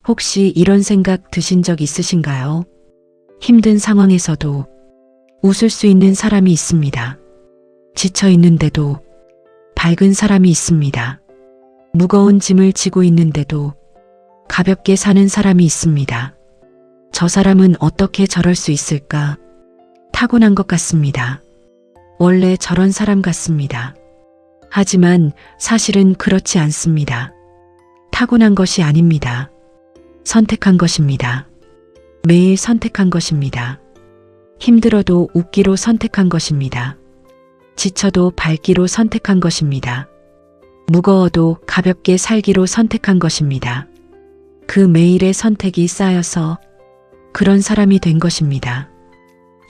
혹시 이런 생각 드신 적 있으신가요? 힘든 상황에서도 웃을 수 있는 사람이 있습니다. 지쳐 있는데도 밝은 사람이 있습니다. 무거운 짐을 지고 있는데도 가볍게 사는 사람이 있습니다. 저 사람은 어떻게 저럴 수 있을까? 타고난 것 같습니다. 원래 저런 사람 같습니다. 하지만 사실은 그렇지 않습니다. 타고난 것이 아닙니다. 선택한 것입니다. 매일 선택한 것입니다. 힘들어도 웃기로 선택한 것입니다. 지쳐도 밝기로 선택한 것입니다. 무거워도 가볍게 살기로 선택한 것입니다. 그 매일의 선택이 쌓여서 그런 사람이 된 것입니다.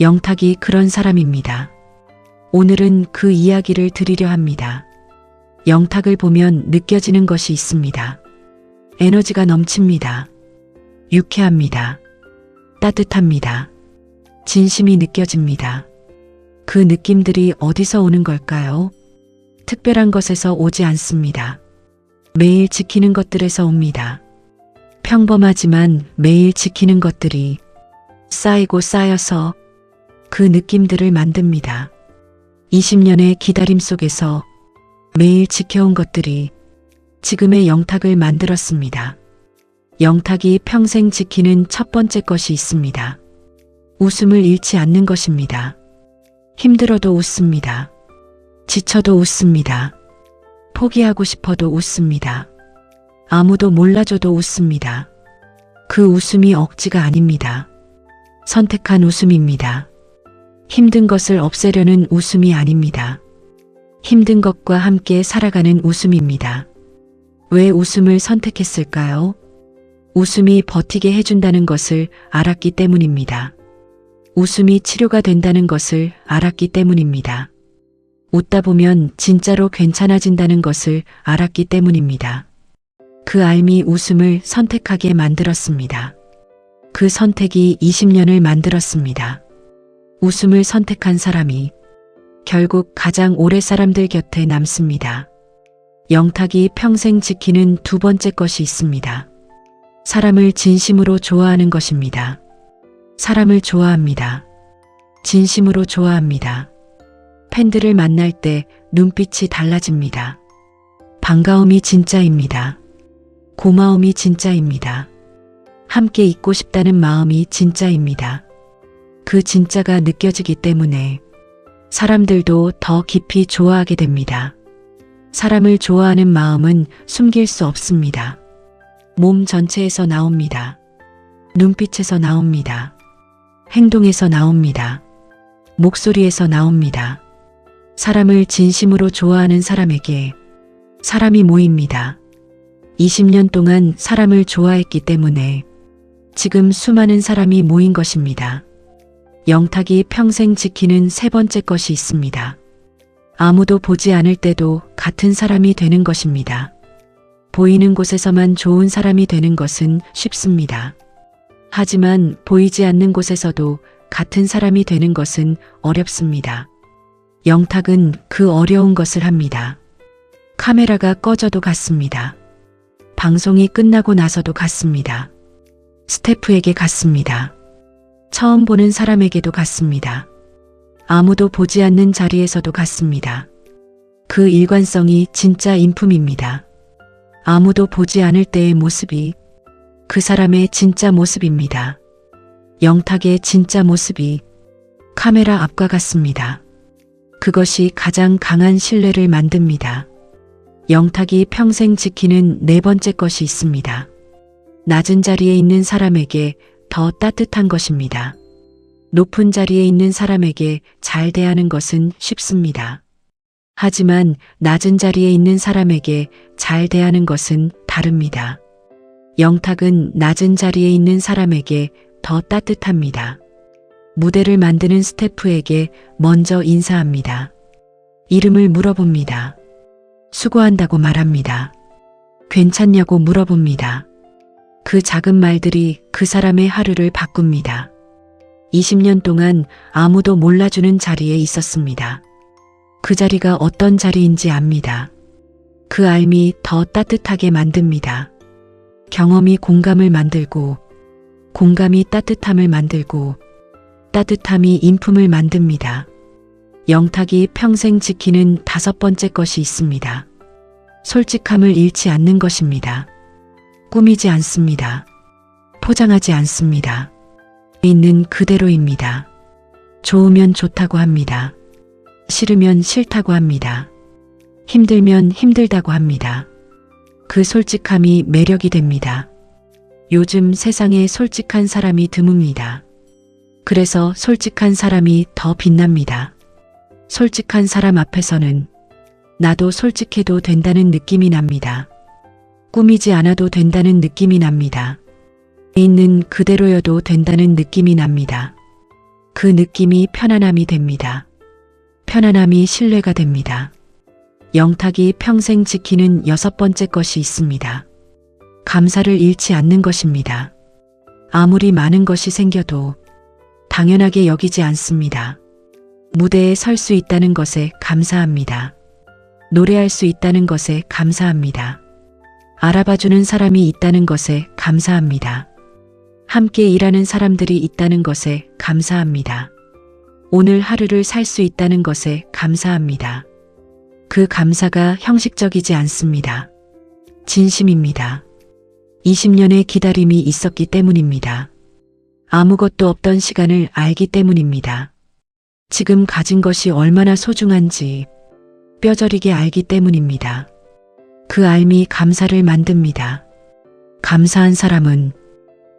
영탁이 그런 사람입니다. 오늘은 그 이야기를 드리려 합니다. 영탁을 보면 느껴지는 것이 있습니다. 에너지가 넘칩니다. 유쾌합니다. 따뜻합니다. 진심이 느껴집니다. 그 느낌들이 어디서 오는 걸까요? 특별한 것에서 오지 않습니다. 매일 지키는 것들에서 옵니다. 평범하지만 매일 지키는 것들이 쌓이고 쌓여서 그 느낌들을 만듭니다. 20년의 기다림 속에서 매일 지켜온 것들이 지금의 영탁을 만들었습니다. 영탁이 평생 지키는 첫 번째 것이 있습니다. 웃음을 잃지 않는 것입니다. 힘들어도 웃습니다. 지쳐도 웃습니다. 포기하고 싶어도 웃습니다. 아무도 몰라줘도 웃습니다. 그 웃음이 억지가 아닙니다. 선택한 웃음입니다. 힘든 것을 없애려는 웃음이 아닙니다. 힘든 것과 함께 살아가는 웃음입니다. 왜 웃음을 선택했을까요? 웃음이 버티게 해준다는 것을 알았기 때문입니다. 웃음이 치료가 된다는 것을 알았기 때문입니다. 웃다 보면 진짜로 괜찮아진다는 것을 알았기 때문입니다. 그 알미 웃음을 선택하게 만들었습니다. 그 선택이 20년을 만들었습니다. 웃음을 선택한 사람이 결국 가장 오래 사람들 곁에 남습니다. 영탁이 평생 지키는 두 번째 것이 있습니다. 사람을 진심으로 좋아하는 것입니다. 사람을 좋아합니다. 진심으로 좋아합니다. 팬들을 만날 때 눈빛이 달라집니다. 반가움이 진짜입니다. 고마움이 진짜입니다. 함께 있고 싶다는 마음이 진짜입니다. 그 진짜가 느껴지기 때문에 사람들도 더 깊이 좋아하게 됩니다. 사람을 좋아하는 마음은 숨길 수 없습니다. 몸 전체에서 나옵니다. 눈빛에서 나옵니다. 행동에서 나옵니다. 목소리에서 나옵니다. 사람을 진심으로 좋아하는 사람에게 사람이 모입니다. 20년 동안 사람을 좋아했기 때문에 지금 수많은 사람이 모인 것입니다. 영탁이 평생 지키는 세 번째 것이 있습니다. 아무도 보지 않을 때도 같은 사람이 되는 것입니다. 보이는 곳에서만 좋은 사람이 되는 것은 쉽습니다. 하지만 보이지 않는 곳에서도 같은 사람이 되는 것은 어렵습니다. 영탁은 그 어려운 것을 합니다. 카메라가 꺼져도 갔습니다. 방송이 끝나고 나서도 갔습니다. 스태프에게 갔습니다. 처음 보는 사람에게도 갔습니다. 아무도 보지 않는 자리에서도 갔습니다. 그 일관성이 진짜 인품입니다. 아무도 보지 않을 때의 모습이 그 사람의 진짜 모습입니다. 영탁의 진짜 모습이 카메라 앞과 같습니다. 그것이 가장 강한 신뢰를 만듭니다. 영탁이 평생 지키는 네 번째 것이 있습니다. 낮은 자리에 있는 사람에게 더 따뜻한 것입니다. 높은 자리에 있는 사람에게 잘 대하는 것은 쉽습니다. 하지만 낮은 자리에 있는 사람에게 잘 대하는 것은 다릅니다. 영탁은 낮은 자리에 있는 사람에게 더 따뜻합니다. 무대를 만드는 스태프에게 먼저 인사합니다. 이름을 물어봅니다. 수고한다고 말합니다. 괜찮냐고 물어봅니다. 그 작은 말들이 그 사람의 하루를 바꿉니다. 20년 동안 아무도 몰라주는 자리에 있었습니다. 그 자리가 어떤 자리인지 압니다. 그 알미 더 따뜻하게 만듭니다. 경험이 공감을 만들고 공감이 따뜻함을 만들고 따뜻함이 인품을 만듭니다. 영탁이 평생 지키는 5번째 것이 있습니다. 솔직함을 잃지 않는 것입니다. 꾸미지 않습니다. 포장하지 않습니다. 있는 그대로입니다. 좋으면 좋다고 합니다. 싫으면 싫다고 합니다. 힘들면 힘들다고 합니다. 그 솔직함이 매력이 됩니다. 요즘 세상에 솔직한 사람이 드뭅니다. 그래서 솔직한 사람이 더 빛납니다. 솔직한 사람 앞에서는 나도 솔직해도 된다는 느낌이 납니다. 꾸미지 않아도 된다는 느낌이 납니다. 있는 그대로여도 된다는 느낌이 납니다. 그 느낌이 편안함이 됩니다. 편안함이 신뢰가 됩니다. 영탁이 평생 지키는 6번째 것이 있습니다. 감사를 잃지 않는 것입니다. 아무리 많은 것이 생겨도 당연하게 여기지 않습니다. 무대에 설 수 있다는 것에 감사합니다. 노래할 수 있다는 것에 감사합니다. 알아봐주는 사람이 있다는 것에 감사합니다. 함께 일하는 사람들이 있다는 것에 감사합니다. 오늘 하루를 살 수 있다는 것에 감사합니다. 그 감사가 형식적이지 않습니다. 진심입니다. 20년의 기다림이 있었기 때문입니다. 아무것도 없던 시간을 알기 때문입니다. 지금 가진 것이 얼마나 소중한지 뼈저리게 알기 때문입니다. 그 알미 감사를 만듭니다. 감사한 사람은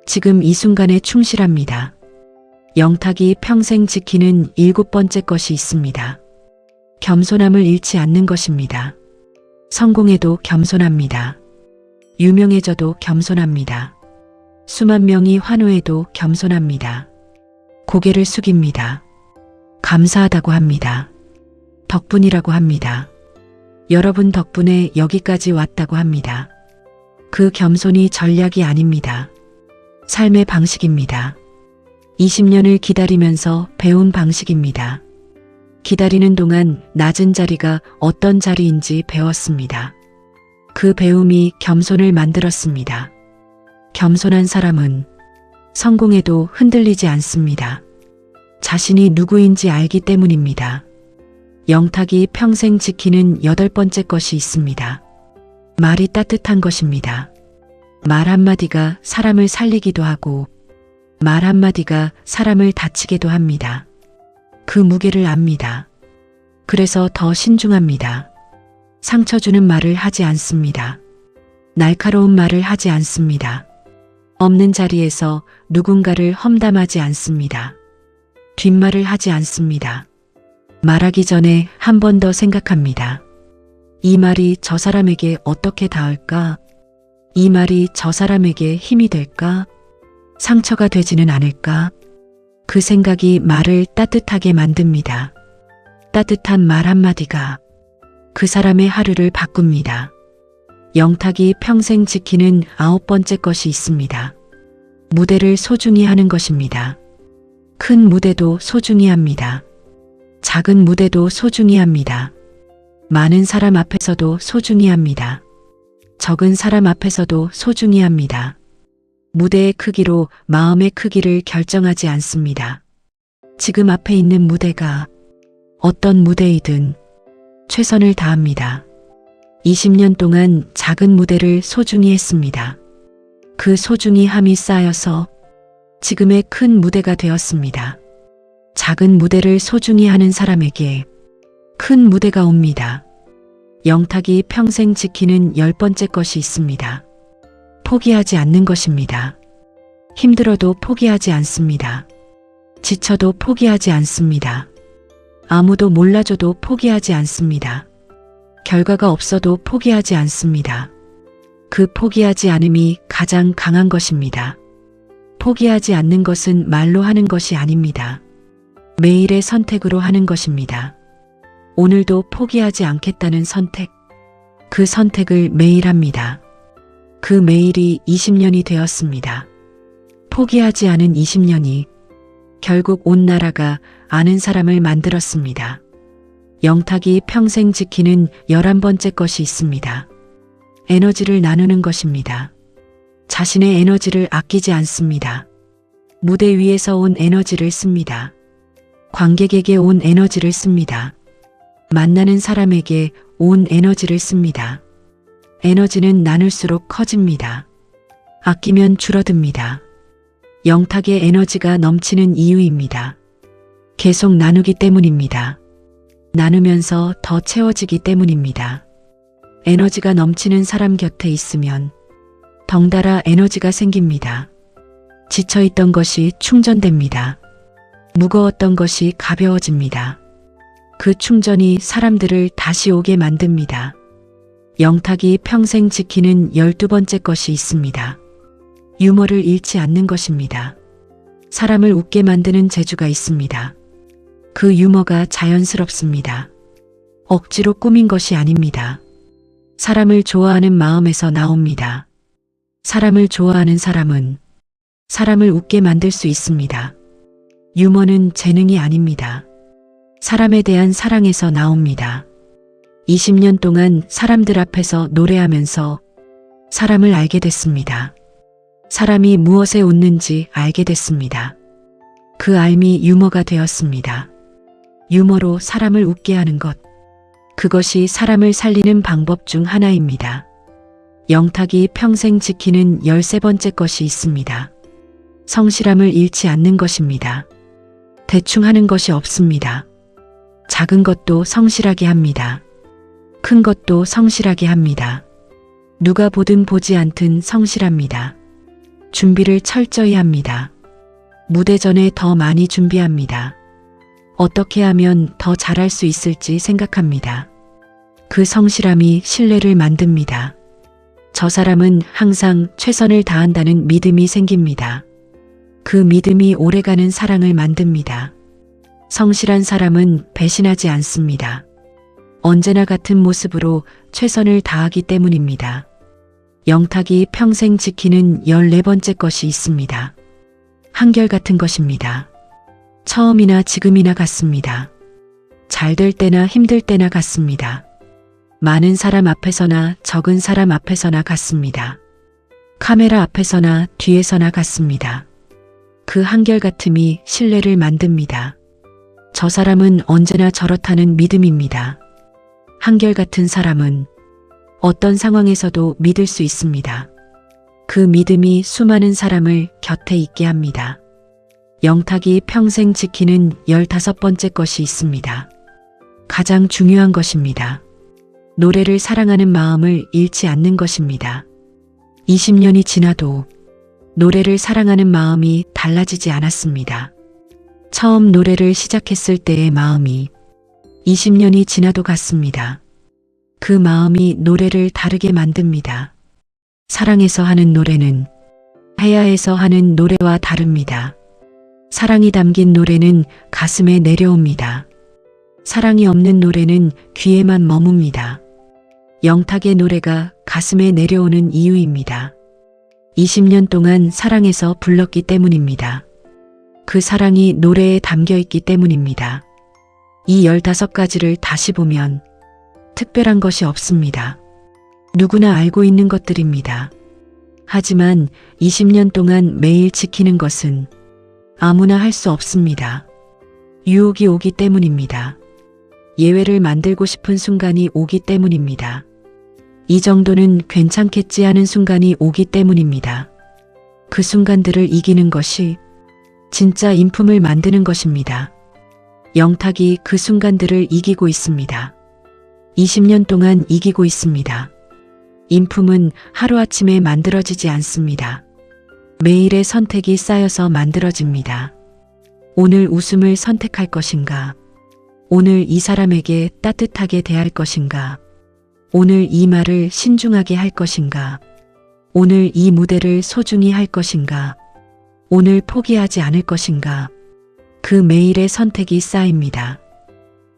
지금 이 순간에 충실합니다. 영탁이 평생 지키는 7번째 것이 있습니다. 겸손함을 잃지 않는 것입니다. 성공해도 겸손합니다. 유명해져도 겸손합니다. 수만 명이 환호해도 겸손합니다. 고개를 숙입니다. 감사하다고 합니다. 덕분이라고 합니다. 여러분 덕분에 여기까지 왔다고 합니다. 그 겸손이 전략이 아닙니다. 삶의 방식입니다. 20년을 기다리면서 배운 방식입니다. 기다리는 동안 낮은 자리가 어떤 자리인지 배웠습니다. 그 배움이 겸손을 만들었습니다. 겸손한 사람은 성공해도 흔들리지 않습니다. 자신이 누구인지 알기 때문입니다. 영탁이 평생 지키는 8번째 것이 있습니다. 말이 따뜻한 것입니다. 말 한마디가 사람을 살리기도 하고 말 한마디가 사람을 다치게도 합니다. 그 무게를 압니다. 그래서 더 신중합니다. 상처 주는 말을 하지 않습니다. 날카로운 말을 하지 않습니다. 없는 자리에서 누군가를 험담하지 않습니다. 뒷말을 하지 않습니다. 말하기 전에 한 번 더 생각합니다. 이 말이 저 사람에게 어떻게 닿을까? 이 말이 저 사람에게 힘이 될까? 상처가 되지는 않을까? 그 생각이 말을 따뜻하게 만듭니다. 따뜻한 말 한마디가 그 사람의 하루를 바꿉니다. 영탁이 평생 지키는 9번째 것이 있습니다. 무대를 소중히 하는 것입니다. 큰 무대도 소중히 합니다. 작은 무대도 소중히 합니다. 많은 사람 앞에서도 소중히 합니다. 적은 사람 앞에서도 소중히 합니다. 무대의 크기로 마음의 크기를 결정하지 않습니다. 지금 앞에 있는 무대가 어떤 무대이든 최선을 다합니다. 20년 동안 작은 무대를 소중히 했습니다. 그 소중히 함이 쌓여서 지금의 큰 무대가 되었습니다. 작은 무대를 소중히 하는 사람에게 큰 무대가 옵니다. 영탁이 평생 지키는 10번째 것이 있습니다. 포기하지 않는 것입니다. 힘들어도 포기하지 않습니다. 지쳐도 포기하지 않습니다. 아무도 몰라줘도 포기하지 않습니다. 결과가 없어도 포기하지 않습니다. 그 포기하지 않음이 가장 강한 것입니다. 포기하지 않는 것은 말로 하는 것이 아닙니다. 매일의 선택으로 하는 것입니다. 오늘도 포기하지 않겠다는 선택. 그 선택을 매일 합니다. 그 매일이 20년이 되었습니다. 포기하지 않은 20년이 결국 온 나라가 아는 사람을 만들었습니다. 영탁이 평생 지키는 11번째 것이 있습니다. 에너지를 나누는 것입니다. 자신의 에너지를 아끼지 않습니다. 무대 위에서 온 에너지를 씁니다. 관객에게 온 에너지를 씁니다. 만나는 사람에게 온 에너지를 씁니다. 에너지는 나눌수록 커집니다. 아끼면 줄어듭니다. 영탁의 에너지가 넘치는 이유입니다. 계속 나누기 때문입니다. 나누면서 더 채워지기 때문입니다. 에너지가 넘치는 사람 곁에 있으면 덩달아 에너지가 생깁니다. 지쳐있던 것이 충전됩니다. 무거웠던 것이 가벼워집니다. 그 충전이 사람들을 다시 오게 만듭니다. 영탁이 평생 지키는 12번째 것이 있습니다. 유머를 잃지 않는 것입니다. 사람을 웃게 만드는 재주가 있습니다. 그 유머가 자연스럽습니다. 억지로 꾸민 것이 아닙니다. 사람을 좋아하는 마음에서 나옵니다. 사람을 좋아하는 사람은 사람을 웃게 만들 수 있습니다. 유머는 재능이 아닙니다. 사람에 대한 사랑에서 나옵니다. 20년 동안 사람들 앞에서 노래하면서 사람을 알게 됐습니다. 사람이 무엇에 웃는지 알게 됐습니다. 그 알미 유머가 되었습니다. 유머로 사람을 웃게 하는 것, 그것이 사람을 살리는 방법 중 하나입니다. 영탁이 평생 지키는 13번째 것이 있습니다. 성실함을 잃지 않는 것입니다. 대충 하는 것이 없습니다. 작은 것도 성실하게 합니다. 큰 것도 성실하게 합니다. 누가 보든 보지 않든 성실합니다. 준비를 철저히 합니다. 무대 전에 더 많이 준비합니다. 어떻게 하면 더 잘할 수 있을지 생각합니다. 그 성실함이 신뢰를 만듭니다. 저 사람은 항상 최선을 다한다는 믿음이 생깁니다. 그 믿음이 오래가는 사랑을 만듭니다. 성실한 사람은 배신하지 않습니다. 언제나 같은 모습으로 최선을 다하기 때문입니다. 영탁이 평생 지키는 14번째 것이 있습니다. 한결같은 것입니다. 처음이나 지금이나 같습니다. 잘 될 때나 힘들 때나 같습니다. 많은 사람 앞에서나 적은 사람 앞에서나 같습니다. 카메라 앞에서나 뒤에서나 같습니다. 그 한결같음이 신뢰를 만듭니다. 저 사람은 언제나 저렇다는 믿음입니다. 한결같은 사람은 어떤 상황에서도 믿을 수 있습니다. 그 믿음이 수많은 사람을 곁에 있게 합니다. 영탁이 평생 지키는 15번째 것이 있습니다. 가장 중요한 것입니다. 노래를 사랑하는 마음을 잃지 않는 것입니다. 20년이 지나도 노래를 사랑하는 마음이 달라지지 않았습니다. 처음 노래를 시작했을 때의 마음이 20년이 지나도 같습니다. 그 마음이 노래를 다르게 만듭니다. 사랑해서 하는 노래는 해야해서 하는 노래와 다릅니다. 사랑이 담긴 노래는 가슴에 내려옵니다. 사랑이 없는 노래는 귀에만 머뭅니다. 영탁의 노래가 가슴에 내려오는 이유입니다. 20년 동안 사랑해서 불렀기 때문입니다. 그 사랑이 노래에 담겨 있기 때문입니다. 이 15가지를 다시 보면 특별한 것이 없습니다. 누구나 알고 있는 것들입니다. 하지만 20년 동안 매일 지키는 것은 아무나 할 수 없습니다. 유혹이 오기 때문입니다. 예외를 만들고 싶은 순간이 오기 때문입니다. 이 정도는 괜찮겠지 하는 순간이 오기 때문입니다. 그 순간들을 이기는 것이 진짜 인품을 만드는 것입니다. 영탁이 그 순간들을 이기고 있습니다. 20년 동안 이기고 있습니다. 인품은 하루아침에 만들어지지 않습니다. 매일의 선택이 쌓여서 만들어집니다. 오늘 웃음을 선택할 것인가? 오늘 이 사람에게 따뜻하게 대할 것인가? 오늘 이 말을 신중하게 할 것인가? 오늘 이 무대를 소중히 할 것인가? 오늘 포기하지 않을 것인가? 그 매일의 선택이 쌓입니다.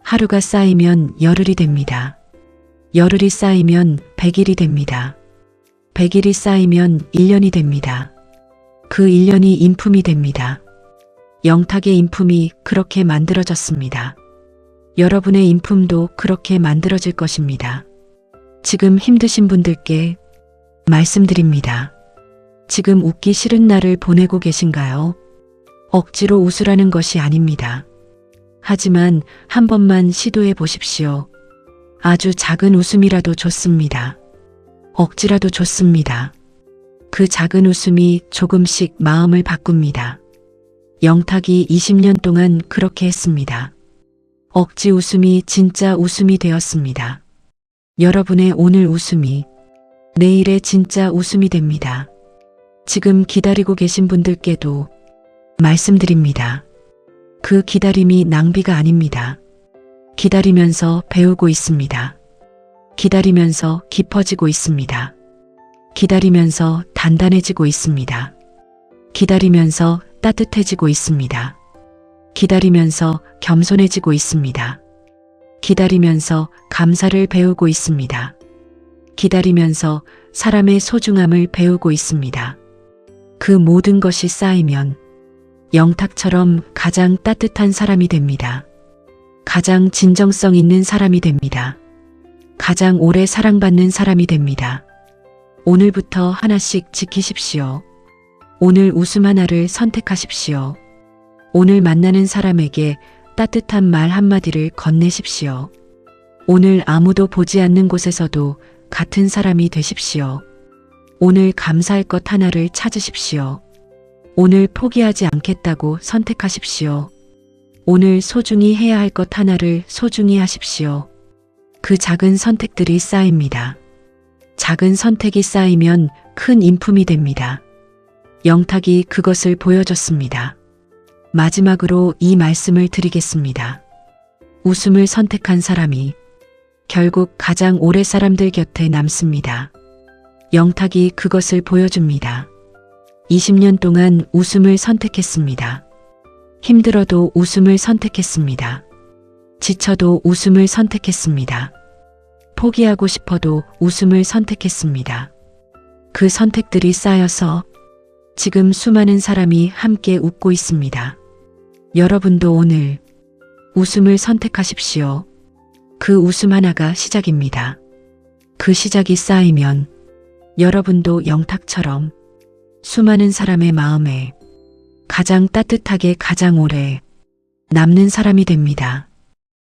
하루가 쌓이면 열흘이 됩니다. 열흘이 쌓이면 100일이 됩니다. 100일이 쌓이면 1년이 됩니다. 그 1년이 인품이 됩니다. 영탁의 인품이 그렇게 만들어졌습니다. 여러분의 인품도 그렇게 만들어질 것입니다. 지금 힘드신 분들께 말씀드립니다. 지금 웃기 싫은 날을 보내고 계신가요? 억지로 웃으라는 것이 아닙니다. 하지만 한 번만 시도해 보십시오. 아주 작은 웃음이라도 좋습니다. 억지라도 좋습니다. 그 작은 웃음이 조금씩 마음을 바꿉니다. 영탁이 20년 동안 그렇게 했습니다. 억지 웃음이 진짜 웃음이 되었습니다. 여러분의 오늘 웃음이 내일의 진짜 웃음이 됩니다. 지금 기다리고 계신 분들께도 말씀드립니다. 그 기다림이 낭비가 아닙니다. 기다리면서 배우고 있습니다. 기다리면서 깊어지고 있습니다. 기다리면서 단단해지고 있습니다. 기다리면서 따뜻해지고 있습니다. 기다리면서 겸손해지고 있습니다. 기다리면서 감사를 배우고 있습니다. 기다리면서 사람의 소중함을 배우고 있습니다. 그 모든 것이 쌓이면 영탁처럼 가장 따뜻한 사람이 됩니다. 가장 진정성 있는 사람이 됩니다. 가장 오래 사랑받는 사람이 됩니다. 오늘부터 하나씩 지키십시오. 오늘 웃음 하나를 선택하십시오. 오늘 만나는 사람에게 따뜻한 말 한마디를 건네십시오. 오늘 아무도 보지 않는 곳에서도 같은 사람이 되십시오. 오늘 감사할 것 하나를 찾으십시오. 오늘 포기하지 않겠다고 선택하십시오. 오늘 소중히 해야 할 것 하나를 소중히 하십시오. 그 작은 선택들이 쌓입니다. 작은 선택이 쌓이면 큰 인품이 됩니다. 영탁이 그것을 보여줬습니다. 마지막으로 이 말씀을 드리겠습니다. 웃음을 선택한 사람이 결국 가장 오래 사람들 곁에 남습니다. 영탁이 그것을 보여줍니다. 20년 동안 웃음을 선택했습니다. 힘들어도 웃음을 선택했습니다. 지쳐도 웃음을 선택했습니다. 포기하고 싶어도 웃음을 선택했습니다. 그 선택들이 쌓여서 지금 수많은 사람이 함께 웃고 있습니다. 여러분도 오늘 웃음을 선택하십시오. 그 웃음 하나가 시작입니다. 그 시작이 쌓이면 여러분도 영탁처럼 수많은 사람의 마음에 가장 따뜻하게 가장 오래 남는 사람이 됩니다.